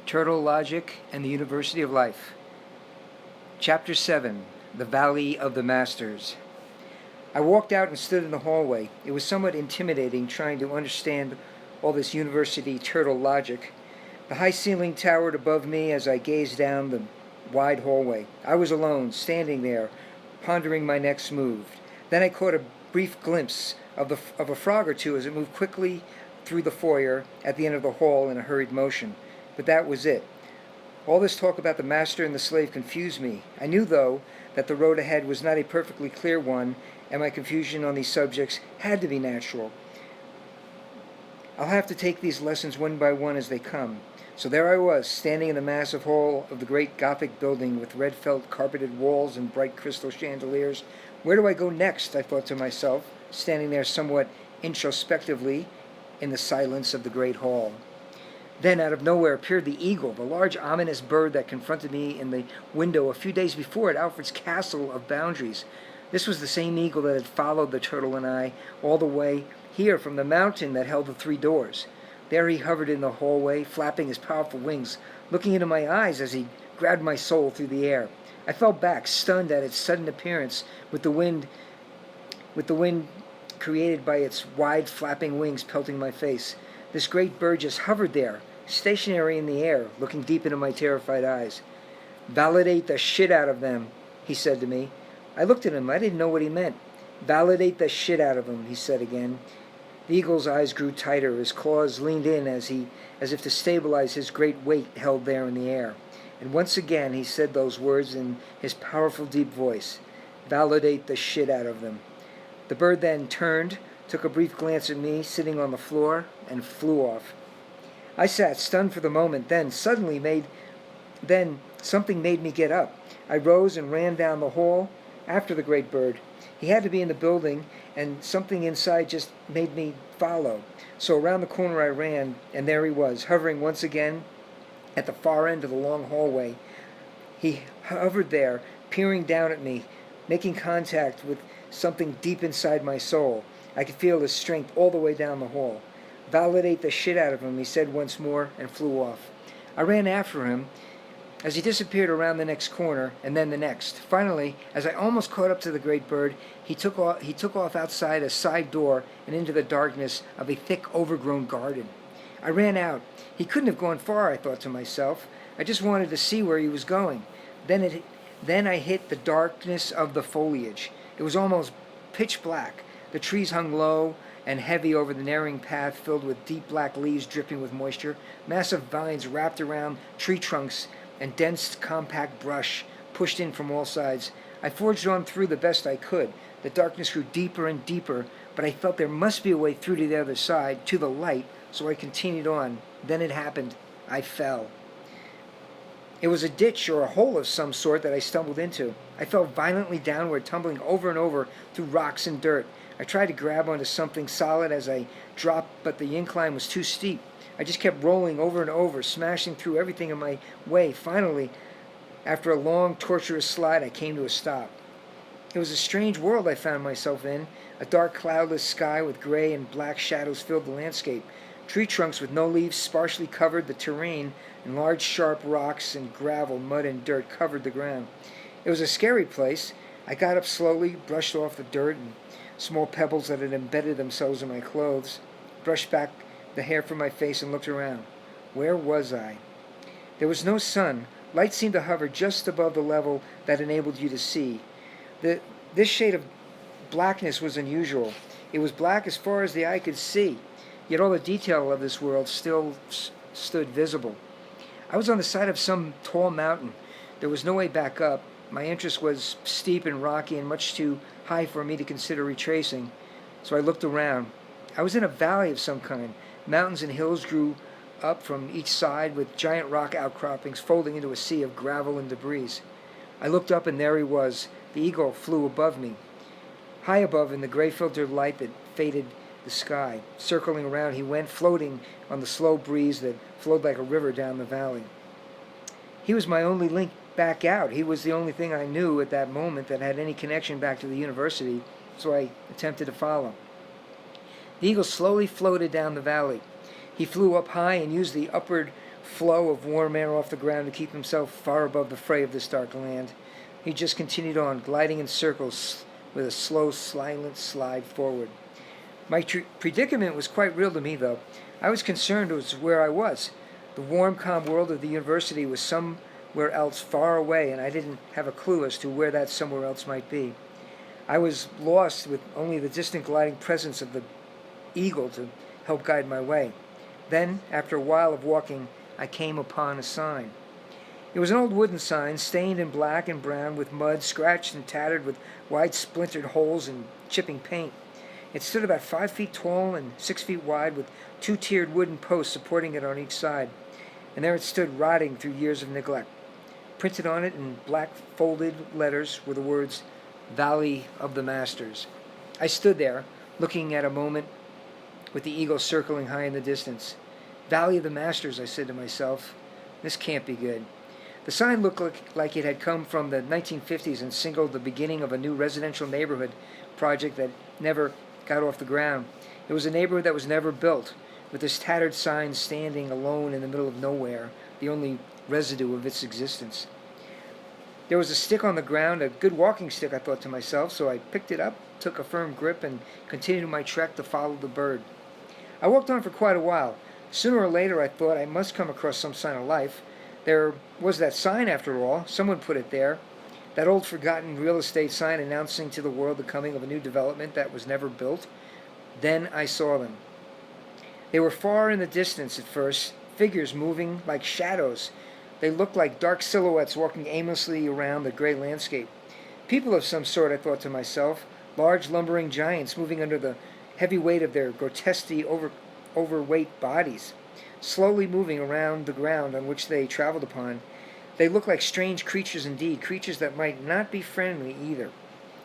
Turtle Logic and the University of Life. Chapter 7, The Valley of the Masters. I walked out and stood in the hallway. It was somewhat intimidating trying to understand all this university turtle logic. The high ceiling towered above me as I gazed down the wide hallway. I was alone, standing there, pondering my next move. Then I caught a brief glimpse of a frog or two as it moved quickly through the foyer at the end of the hall in a hurried motion. But that was it. All this talk about the master and the slave confused me. I knew, though, that the road ahead was not a perfectly clear one, and my confusion on these subjects had to be natural. I'll have to take these lessons one by one as they come. So there I was, standing in the massive hall of the great Gothic building with red felt carpeted walls and bright crystal chandeliers. Where do I go next? I thought to myself, standing there somewhat introspectively in the silence of the great hall. Then, out of nowhere, appeared the eagle, the large, ominous bird that confronted me in the window a few days before at Alfred's castle of Boundaries. This was the same eagle that had followed the turtle and I all the way here from the mountain that held the three doors. There he hovered in the hallway, flapping his powerful wings, looking into my eyes as he grabbed my soul through the air. I fell back, stunned at its sudden appearance, with the wind created by its wide, flapping wings pelting my face. This great bird just hovered there, stationary in the air, looking deep into my terrified eyes. "Validate the shit out of them," he said to me. I looked at him. I didn't know what he meant. "Validate the shit out of them," he said again. The eagle's eyes grew tighter. His claws leaned in as if to stabilize his great weight held there in the air. And once again he said those words in his powerful, deep voice. "Validate the shit out of them." The bird then turned, took a brief glance at me sitting on the floor, and flew off. I sat stunned for the moment, then something made me get up. I rose and ran down the hall after the great bird. He had to be in the building, and something inside just made me follow. So around the corner I ran, and there he was, hovering once again at the far end of the long hallway. He hovered there, peering down at me, making contact with something deep inside my soul. I could feel his strength all the way down the hall. "Validate the shit out of him," he said once more, and flew off. I ran after him as he disappeared around the next corner, and then the next. Finally, as I almost caught up to the great bird, he took off outside a side door and into the darkness of a thick, overgrown garden. I ran out. He couldn't have gone far, I thought to myself. I just wanted to see where he was going. Then I hit the darkness of the foliage. It was almost pitch black. The trees hung low and heavy over the narrowing path filled with deep black leaves dripping with moisture. Massive vines wrapped around tree trunks and dense, compact brush pushed in from all sides. I forged on through the best I could. The darkness grew deeper and deeper, but I felt there must be a way through to the other side, to the light, so I continued on. Then it happened. I fell. It was a ditch or a hole of some sort that I stumbled into. I fell violently downward, tumbling over and over through rocks and dirt. I tried to grab onto something solid as I dropped, but the incline was too steep. I just kept rolling over and over, smashing through everything in my way. Finally, after a long, tortuous slide, I came to a stop. It was a strange world I found myself in. A dark, cloudless sky with gray and black shadows filled the landscape. Tree trunks with no leaves sparsely covered the terrain, and large, sharp rocks and gravel, mud and dirt covered the ground. It was a scary place. I got up slowly, brushed off the dirt and small pebbles that had embedded themselves in my clothes, brushed back the hair from my face, and looked around. Where was I? There was no sun. Light seemed to hover just above the level that enabled you to see. This shade of blackness was unusual. It was black as far as the eye could see, yet all the detail of this world still stood visible. I was on the side of some tall mountain. There was no way back up. My entrance was steep and rocky and much too high for me to consider retracing, so I looked around. I was in a valley of some kind. Mountains and hills grew up from each side with giant rock outcroppings folding into a sea of gravel and debris. I looked up, and there he was. The eagle flew above me. High above in the gray filtered light that faded the sky. Circling around he went, floating on the slow breeze that flowed like a river down the valley. He was my only link back out. He was the only thing I knew at that moment that had any connection back to the university, so I attempted to follow. The eagle slowly floated down the valley. He flew up high and used the upward flow of warm air off the ground to keep himself far above the fray of this dark land. He just continued on, gliding in circles with a slow, silent slide forward. My predicament was quite real to me, though. I was concerned as to where I was. The warm, calm world of the university was somewhere else far away, and I didn't have a clue as to where that somewhere else might be. I was lost with only the distant gliding presence of the eagle to help guide my way. Then, after a while of walking, I came upon a sign. It was an old wooden sign, stained in black and brown with mud, scratched and tattered with wide splintered holes and chipping paint. It stood about 5 feet tall and 6 feet wide, with 2-tiered wooden posts supporting it on each side. And there it stood, rotting through years of neglect. Printed on it in black folded letters were the words, "Valley of the Masters." I stood there, looking at a moment, with the eagle circling high in the distance. "Valley of the Masters," I said to myself. This can't be good. The sign looked like it had come from the 1950s and signaled the beginning of a new residential neighborhood project that never got off the ground. It was a neighborhood that was never built, with this tattered sign standing alone in the middle of nowhere, the only residue of its existence. There was a stick on the ground, a good walking stick, I thought to myself, so I picked it up, took a firm grip, and continued my trek to follow the bird. I walked on for quite a while. Sooner or later, I thought, I must come across some sign of life. There was that sign, after all. Someone put it there. That old forgotten real estate sign announcing to the world the coming of a new development that was never built. Then I saw them. They were far in the distance at first, figures moving like shadows. They looked like dark silhouettes walking aimlessly around the gray landscape. People of some sort, I thought to myself, large lumbering giants moving under the heavy weight of their grotesquely overweight bodies, slowly moving around the ground on which they traveled upon. They looked like strange creatures indeed, creatures that might not be friendly either.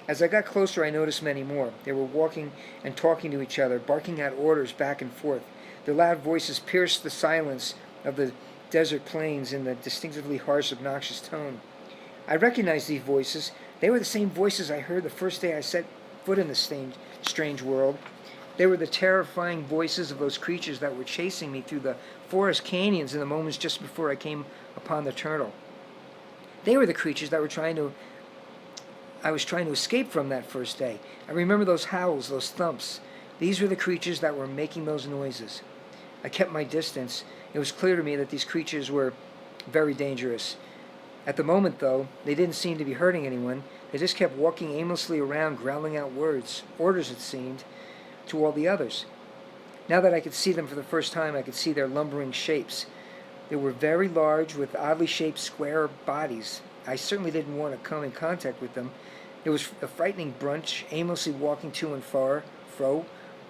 As I got closer, I noticed many more. They were walking and talking to each other, barking out orders back and forth. Their loud voices pierced the silence of the desert plains in a distinctively harsh, obnoxious tone. I recognized these voices. They were the same voices I heard the first day I set foot in this strange world. They were the terrifying voices of those creatures that were chasing me through the forest canyons in the moments just before I came upon the turtle. They were the creatures that I was trying to escape from that first day. I remember those howls, those thumps. These were the creatures that were making those noises. I kept my distance. It was clear to me that these creatures were very dangerous. At the moment, though, they didn't seem to be hurting anyone. They just kept walking aimlessly around, growling out words, orders it seemed, to all the others. Now that I could see them for the first time, I could see their lumbering shapes. They were very large, with oddly shaped square bodies. I certainly didn't want to come in contact with them. It was a frightening bunch, aimlessly walking to and fro,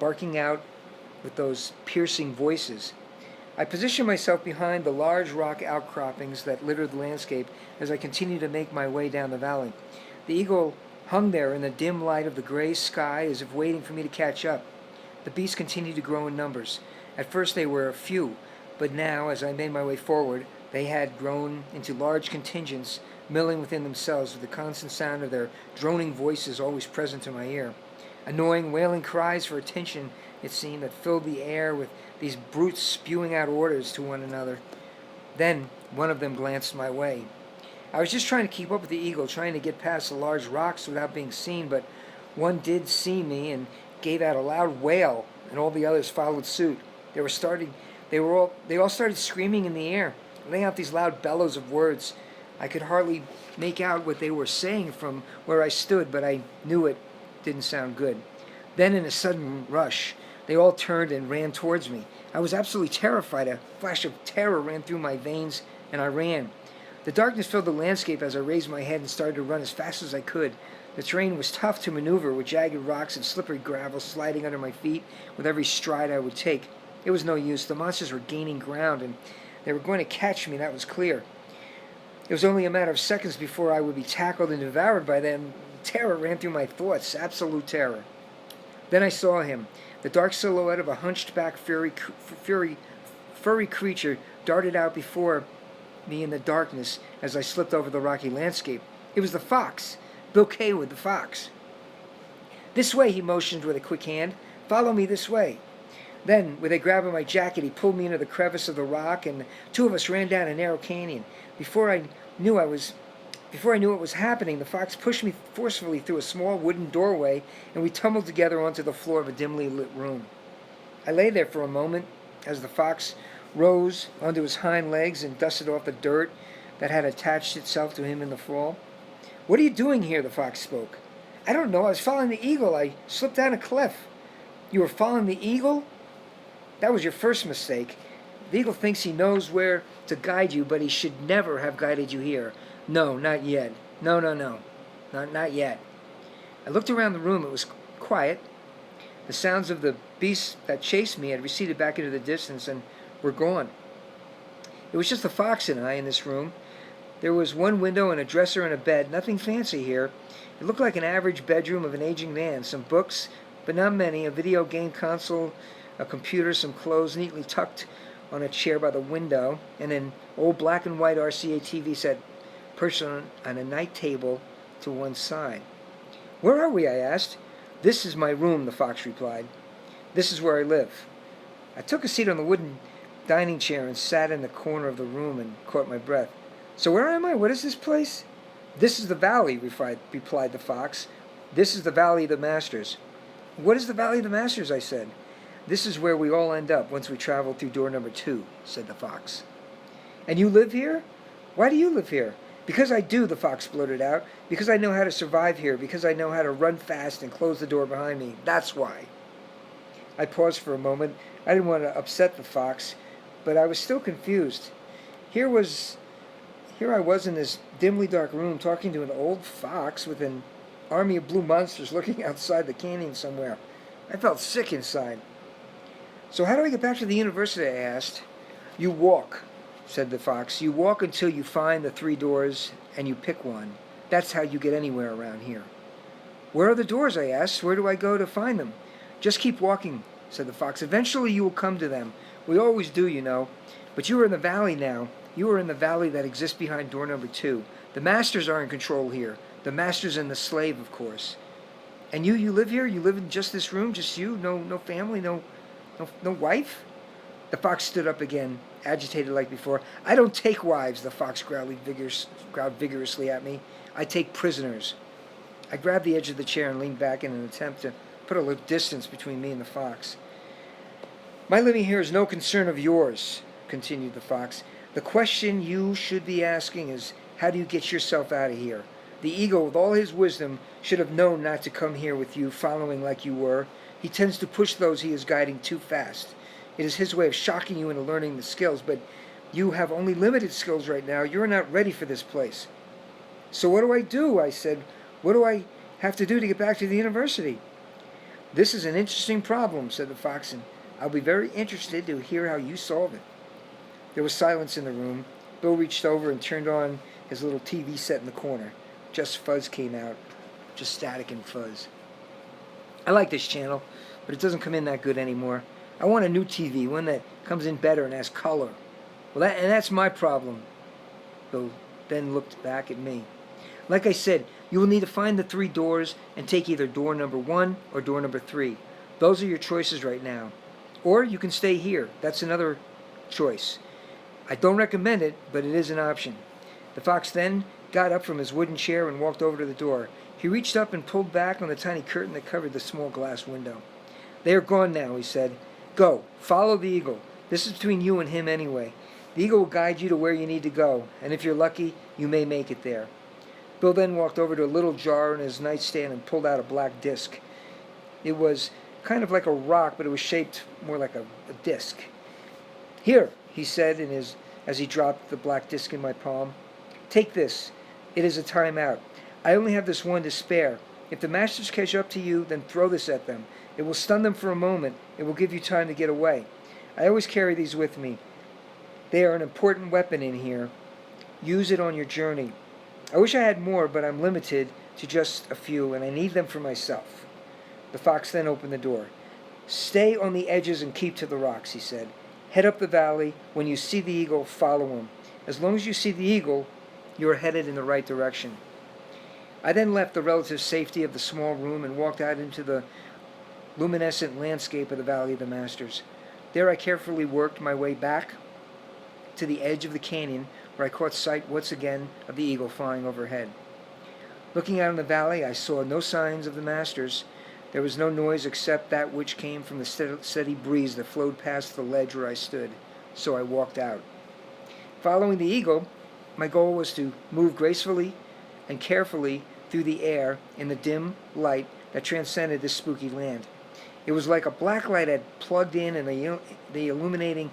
barking out with those piercing voices. I positioned myself behind the large rock outcroppings that littered the landscape as I continued to make my way down the valley. The eagle hung there in the dim light of the gray sky as if waiting for me to catch up. The beasts continued to grow in numbers. At first they were few, but now, as I made my way forward, they had grown into large contingents, milling within themselves with the constant sound of their droning voices always present to my ear. Annoying, wailing cries for attention, it seemed, that filled the air with these brutes spewing out orders to one another. Then one of them glanced my way. I was just trying to keep up with the eagle, trying to get past the large rocks without being seen, but one did see me and gave out a loud wail, and all the others followed suit. They all started screaming in the air, letting out these loud bellows of words. I could hardly make out what they were saying from where I stood, but I knew it didn't sound good. Then, in a sudden rush, they all turned and ran towards me. I was absolutely terrified. A flash of terror ran through my veins, and I ran. The darkness filled the landscape as I raised my head and started to run as fast as I could. The terrain was tough to maneuver, with jagged rocks and slippery gravel sliding under my feet with every stride I would take. It was no use. The monsters were gaining ground, and they were going to catch me, that was clear. It was only a matter of seconds before I would be tackled and devoured by them. Terror ran through my thoughts, absolute terror. Then I saw him. The dark silhouette of a hunched-back furry creature darted out before me in the darkness as I slipped over the rocky landscape. It was the fox, Bill Kaywood, the fox. "This way," he motioned with a quick hand. "Follow me this way." Then, with a grab of my jacket, he pulled me into the crevice of the rock, and the two of us ran down a narrow canyon. Before I knew I was Before I knew what was happening, the fox pushed me forcefully through a small wooden doorway, and we tumbled together onto the floor of a dimly lit room. I lay there for a moment as the fox rose onto his hind legs and dusted off the dirt that had attached itself to him in the fall. "What are you doing here?" the fox spoke. "I don't know. I was following the eagle. I slipped down a cliff." "You were following the eagle? That was your first mistake. The eagle thinks he knows where to guide you, but he should never have guided you here. No, not yet. No. Not yet." I looked around the room. It was quiet. The sounds of the beasts that chased me had receded back into the distance and were gone. It was just the fox and I in this room. There was one window and a dresser and a bed. Nothing fancy here. It looked like an average bedroom of an aging man. Some books, but not many. A video game console, a computer, some clothes neatly tucked on a chair by the window, and an old black and white RCA TV set perched on a night table to one side. "Where are we?" I asked. "This is my room," the fox replied. "This is where I live." I took a seat on the wooden dining chair and sat in the corner of the room and caught my breath. "So where am I? What is this place?" "This is the valley," replied the fox. "This is the Valley of the Masters." "What is the Valley of the Masters?" I said. "This is where we all end up once we travel through door number 2, said the fox. "And you live here? Why do you live here?" "Because I do," the fox blurted out. "Because I know how to survive here. Because I know how to run fast and close the door behind me. That's why." I paused for a moment. I didn't want to upset the fox, but I was still confused. Here I was in this dimly dark room talking to an old fox with an army of blue monsters looking outside the canyon somewhere. I felt sick inside. "So how do I get back to the university?" I asked. "You walk," said the fox. "You walk until you find the 3 doors and you pick one. That's how you get anywhere around here." "Where are the doors?" I asked. "Where do I go to find them?" "Just keep walking," said the fox. "Eventually you will come to them. We always do, you know. But you are in the valley now. You are in the valley that exists behind door number 2. The masters are in control here. The masters and the slave, of course." "And you live here? You live in just this room? Just you? No family? No wife?" The fox stood up again, agitated like before. "I don't take wives," the fox growled vigorously at me. "I take prisoners." I grabbed the edge of the chair and leaned back in an attempt to put a little distance between me and the fox. "My living here is no concern of yours," continued the fox. "The question you should be asking is, how do you get yourself out of here? The eagle, with all his wisdom, should have known not to come here with you, following like you were. He tends to push those he is guiding too fast. It is his way of shocking you into learning the skills, but you have only limited skills right now. You are not ready for this place." "So what do I do?" I said. "What do I have to do to get back to the university?" "This is an interesting problem," said the fox, "and I'll be very interested to hear how you solve it." There was silence in the room. Bill reached over and turned on his little TV set in the corner. Just fuzz came out. Just static and fuzz. "I like this channel, but it doesn't come in that good anymore. I want a new TV, one that comes in better and has color." That's my problem." Bill then looked back at me. "Like I said, you will need to find the 3 doors and take either door number 1 or door number 3. Those are your choices right now. Or you can stay here. That's another choice. I don't recommend it, but it is an option." The fox then got up from his wooden chair and walked over to the door. He reached up and pulled back on the tiny curtain that covered the small glass window. "They are gone now," he said. "Go, follow the eagle. This is between you and him anyway. The eagle will guide you to where you need to go, and if you're lucky, you may make it there." Bill then walked over to a little jar in his nightstand and pulled out a black disc. It was kind of like a rock, but it was shaped more like a disc. "Here," he said as he dropped the black disc in my palm. "Take this. It is a timeout. I only have this one to spare. If the masters catch up to you, then throw this at them. It will stun them for a moment. It will give you time to get away. I always carry these with me. They are an important weapon in here. Use it on your journey. I wish I had more, but I'm limited to just a few, and I need them for myself." The fox then opened the door. "Stay on the edges and keep to the rocks," he said. "Head up the valley. When you see the eagle, follow him. As long as you see the eagle, you are headed in the right direction." I then left the relative safety of the small room and walked out into the luminescent landscape of the Valley of the Masters. There I carefully worked my way back to the edge of the canyon, where I caught sight once again of the eagle flying overhead. Looking out in the valley, I saw no signs of the Masters. There was no noise except that which came from the steady breeze that flowed past the ledge where I stood, so I walked out. Following the eagle, my goal was to move gracefully and carefully through the air in the dim light that transcended this spooky land. It was like a black light had plugged in and the illuminating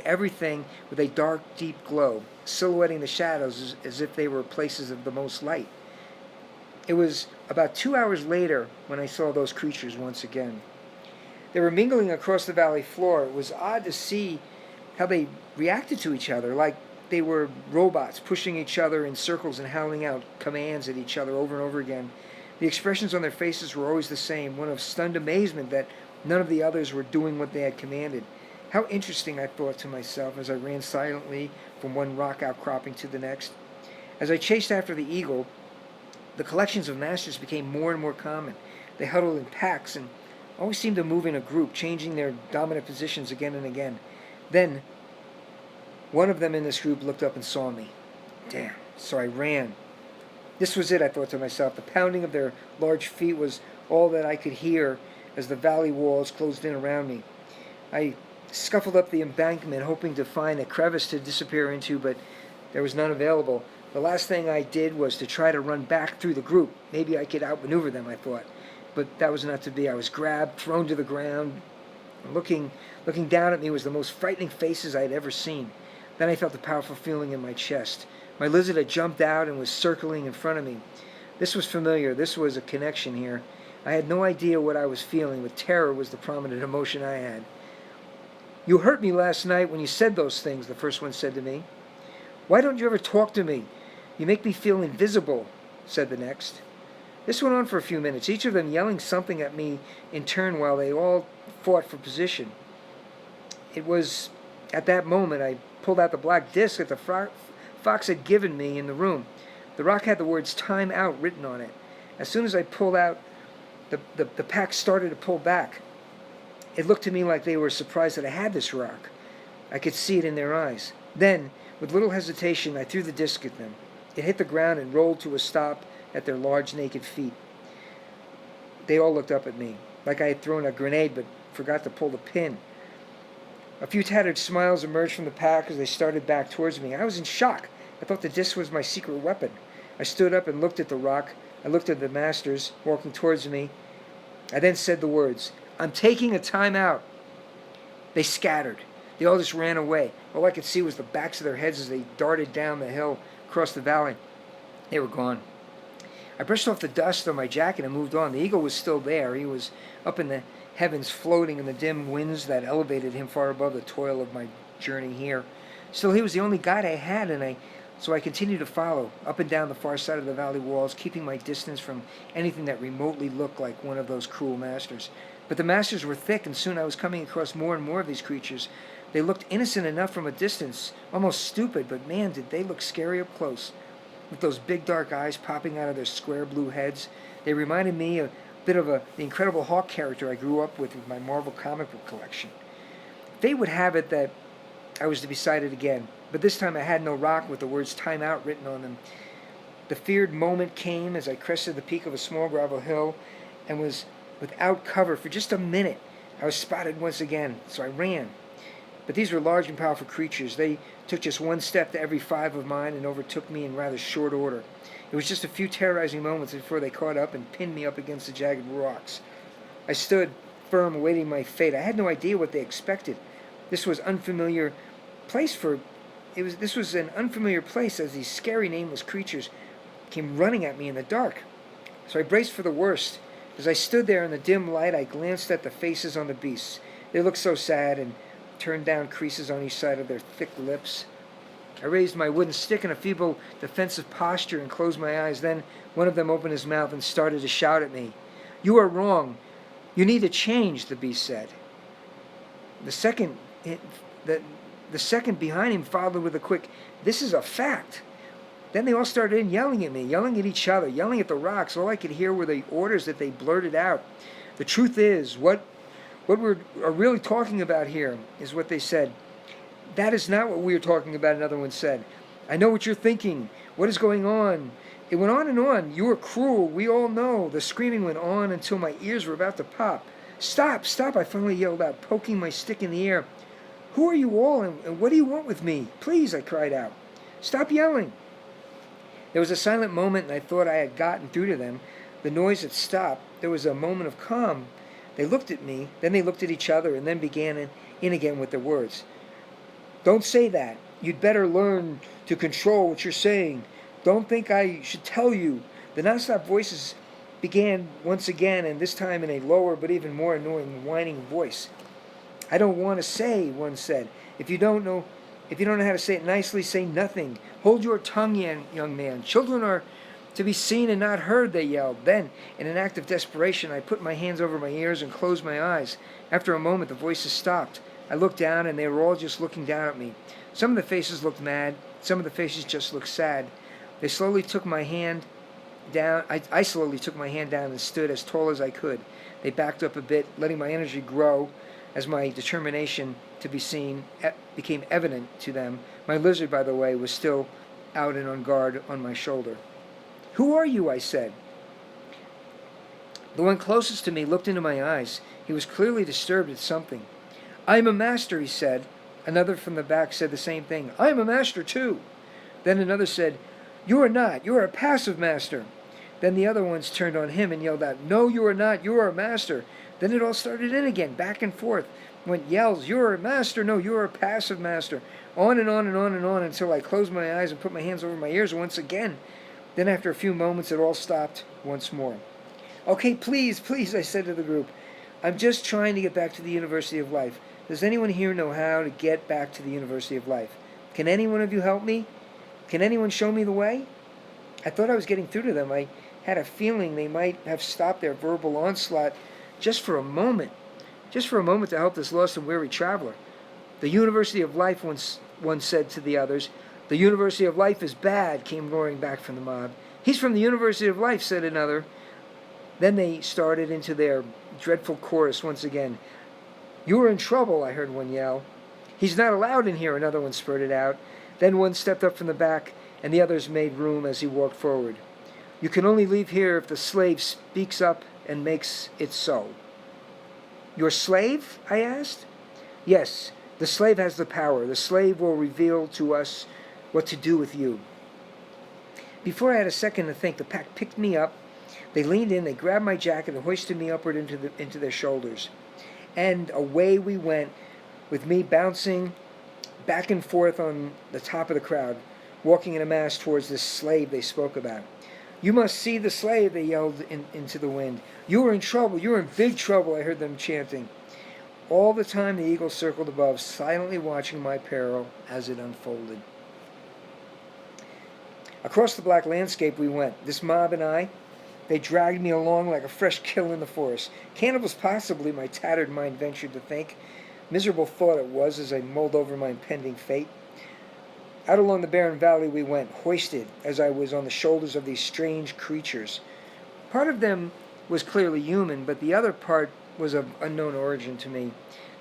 everything with a dark, deep glow, silhouetting the shadows as if they were places of the most light. It was about 2 hours later when I saw those creatures once again. They were mingling across the valley floor. It was odd to see how they reacted to each other, like they were robots pushing each other in circles and howling out commands at each other over and over again. The expressions on their faces were always the same, one of stunned amazement that none of the others were doing what they had commanded. How interesting, I thought to myself as I ran silently from one rock outcropping to the next. As I chased after the eagle, the collections of Masters became more and more common. They huddled in packs and always seemed to move in a group, changing their dominant positions again and again. Then, one of them in this group looked up and saw me. Damn, so I ran. This was it, I thought to myself. The pounding of their large feet was all that I could hear as the valley walls closed in around me. I scuffled up the embankment, hoping to find a crevice to disappear into, but there was none available. The last thing I did was to try to run back through the group. Maybe I could outmaneuver them, I thought. But that was not to be. I was grabbed, thrown to the ground. Looking down at me was the most frightening faces I had ever seen. Then I felt a powerful feeling in my chest. My lizard had jumped out and was circling in front of me. This was familiar. This was a connection here. I had no idea what I was feeling, but terror was the prominent emotion I had. "You hurt me last night when you said those things," the first one said to me. "Why don't you ever talk to me? You make me feel invisible," said the next. This went on for a few minutes, each of them yelling something at me in turn while they all fought for position. It was at that moment I pulled out the black disc that the fox had given me in the room. The rock had the words "Time Out" written on it. As soon as I pulled out, the pack started to pull back. It looked to me like they were surprised that I had this rock. I could see it in their eyes. Then, with little hesitation, I threw the disc at them. It hit the ground and rolled to a stop at their large naked feet. They all looked up at me, like I had thrown a grenade but forgot to pull the pin. A few tattered smiles emerged from the pack as they started back towards me. I was in shock. I thought the disc was my secret weapon. I stood up and looked at the rock. I looked at the Masters walking towards me. I then said the words, "I'm taking a time out." They scattered. They all just ran away. All I could see was the backs of their heads as they darted down the hill across the valley. They were gone. I brushed off the dust on my jacket and moved on. The eagle was still there. He was up in the heavens, floating in the dim winds that elevated him far above the toil of my journey here. Still, he was the only guide I had, so I continued to follow up and down the far side of the valley walls, keeping my distance from anything that remotely looked like one of those cruel Masters. But the Masters were thick, and soon I was coming across more and more of these creatures. They looked innocent enough from a distance, almost stupid, but man, did they look scary up close. With those big dark eyes popping out of their square blue heads, they reminded me a bit of the Incredible Hulk character I grew up with my Marvel comic book collection. Fate would have it that I was to be sighted again, but this time I had no rock with the words "Time Out" written on them. The feared moment came as I crested the peak of a small gravel hill and was without cover for just a minute. I was spotted once again, so I ran. But these were large and powerful creatures. They took just one step to every 5 of mine and overtook me in rather short order. It was just a few terrorizing moments before they caught up and pinned me up against the jagged rocks. I stood firm, awaiting my fate. I had no idea what they expected. This was an unfamiliar place as these scary, nameless creatures came running at me in the dark. So I braced for the worst. As I stood there in the dim light, I glanced at the faces on the beasts. They looked so sad and turned down creases on each side of their thick lips. I raised my wooden stick in a feeble, defensive posture and closed my eyes. Then one of them opened his mouth and started to shout at me. "You are wrong. You need to change," the beast said. The second behind him followed with a quick, "This is a fact." Then they all started yelling at me, yelling at each other, yelling at the rocks. All I could hear were the orders that they blurted out. The truth is, what are really talking about here is what they said. That is not what we are talking about, another one said. I know what you're thinking. What is going on? It went on and on. You are cruel. We all know. The screaming went on until my ears were about to pop. Stop, stop, I finally yelled out, poking my stick in the air. Who are you all, and what do you want with me? Please, I cried out. Stop yelling. There was a silent moment, and I thought I had gotten through to them. The noise had stopped. There was a moment of calm. They looked at me, then they looked at each other, and then began in again with their words. Don't say that. You'd better learn to control what you're saying. Don't think I should tell you. The nonstop voices began once again, and this time in a lower but even more annoying, whining voice. I don't want to say, one said. If you don't know how to say it nicely, say nothing. Hold your tongue, young man. Children are to be seen and not heard, they yelled. Then, in an act of desperation, I put my hands over my ears and closed my eyes. After a moment, the voices stopped. I looked down, and they were all just looking down at me. Some of the faces looked mad. Some of the faces just looked sad. They slowly took my hand down. I slowly took my hand down and stood as tall as I could. They backed up a bit, letting my energy grow as my determination to be seen became evident to them. My lizard, by the way, was still out and on guard on my shoulder. Who are you? I said. The one closest to me looked into my eyes. He was clearly disturbed at something. I am a master, he said. Another from the back said the same thing. I am a master, too. Then another said, You are not. You are a passive master. Then the other ones turned on him and yelled out, No, you are not. You are a master. Then it all started in again, back and forth. Went yells, You are a master. No, you are a passive master. On and on and on and on until I closed my eyes and put my hands over my ears once again. Then after a few moments, it all stopped once more. Okay, please, please, I said to the group. I'm just trying to get back to the University of Life. Does anyone here know how to get back to the University of Life? Can any one of you help me? Can anyone show me the way? I thought I was getting through to them. I had a feeling they might have stopped their verbal onslaught just for a moment to help this lost and weary traveler. The University of Life, one said to the others. The University of Life is bad, came roaring back from the mob. He's from the University of Life, said another. Then they started into their dreadful chorus once again. You are in trouble, I heard one yell. He's not allowed in here, another one spurted out. Then one stepped up from the back, and the others made room as he walked forward. You can only leave here if the slave speaks up and makes it so. Your slave? I asked. Yes, the slave has the power. The slave will reveal to us what to do with you. Before I had a second to think, the pack picked me up. They leaned in, they grabbed my jacket and hoisted me upward into their shoulders. And away we went, with me bouncing back and forth on the top of the crowd, walking in a mass towards this slave they spoke about. You must see the slave, they yelled into the wind. You are in trouble, you are in big trouble, I heard them chanting. All the time the eagle circled above, silently watching my peril as it unfolded. Across the black landscape we went, this mob and I. They dragged me along like a fresh kill in the forest. Cannibals possibly, my tattered mind ventured to think. Miserable thought it was as I mulled over my impending fate. Out along the barren valley we went, hoisted as I was on the shoulders of these strange creatures. Part of them was clearly human, but the other part was of unknown origin to me.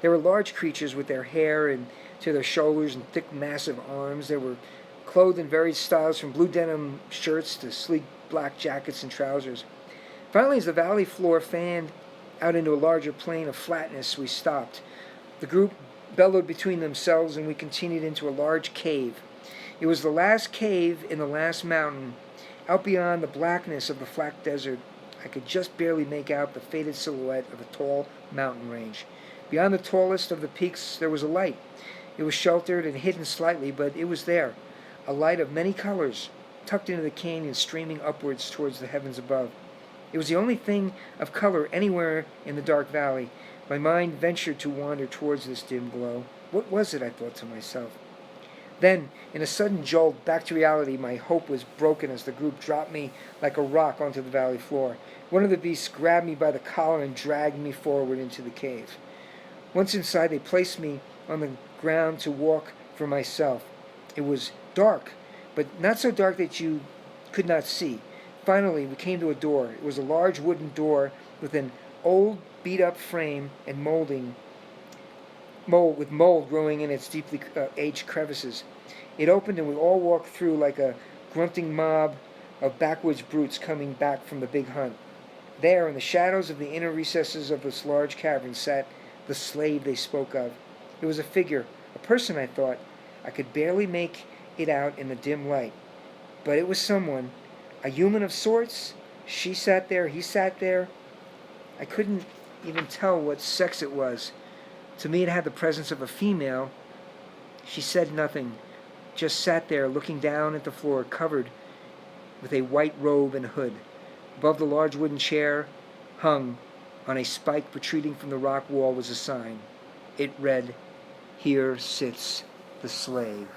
They were large creatures with their hair and to their shoulders and thick, massive arms. They were clothed in varied styles, from blue denim shirts to sleek black jackets and trousers. Finally, as the valley floor fanned out into a larger plane of flatness, we stopped. The group bellowed between themselves, and we continued into a large cave. It was the last cave in the last mountain. Out beyond the blackness of the flat desert, I could just barely make out the faded silhouette of a tall mountain range. Beyond the tallest of the peaks, there was a light. It was sheltered and hidden slightly, but it was there, a light of many colors, tucked into the canyon, streaming upwards towards the heavens above. It was the only thing of color anywhere in the dark valley. My mind ventured to wander towards this dim glow. What was it, I thought to myself. Then, in a sudden jolt back to reality, my hope was broken as the group dropped me like a rock onto the valley floor. One of the beasts grabbed me by the collar and dragged me forward into the cave. Once inside, they placed me on the ground to walk for myself. It was dark, but not so dark that you could not see. Finally, we came to a door. It was a large wooden door with an old beat-up frame and mold with mold growing in its deeply aged crevices. It opened and we all walked through like a grunting mob of backwoods brutes coming back from the big hunt. There, in the shadows of the inner recesses of this large cavern, sat the slave they spoke of. It was a figure, a person, I thought. I could barely make it out in the dim light. But it was someone, a human of sorts. She sat there, he sat there. I couldn't even tell what sex it was. To me, it had the presence of a female. She said nothing, just sat there looking down at the floor, covered with a white robe and hood. Above the large wooden chair, hung on a spike protruding from the rock wall, was a sign. It read, "Here sits the slave."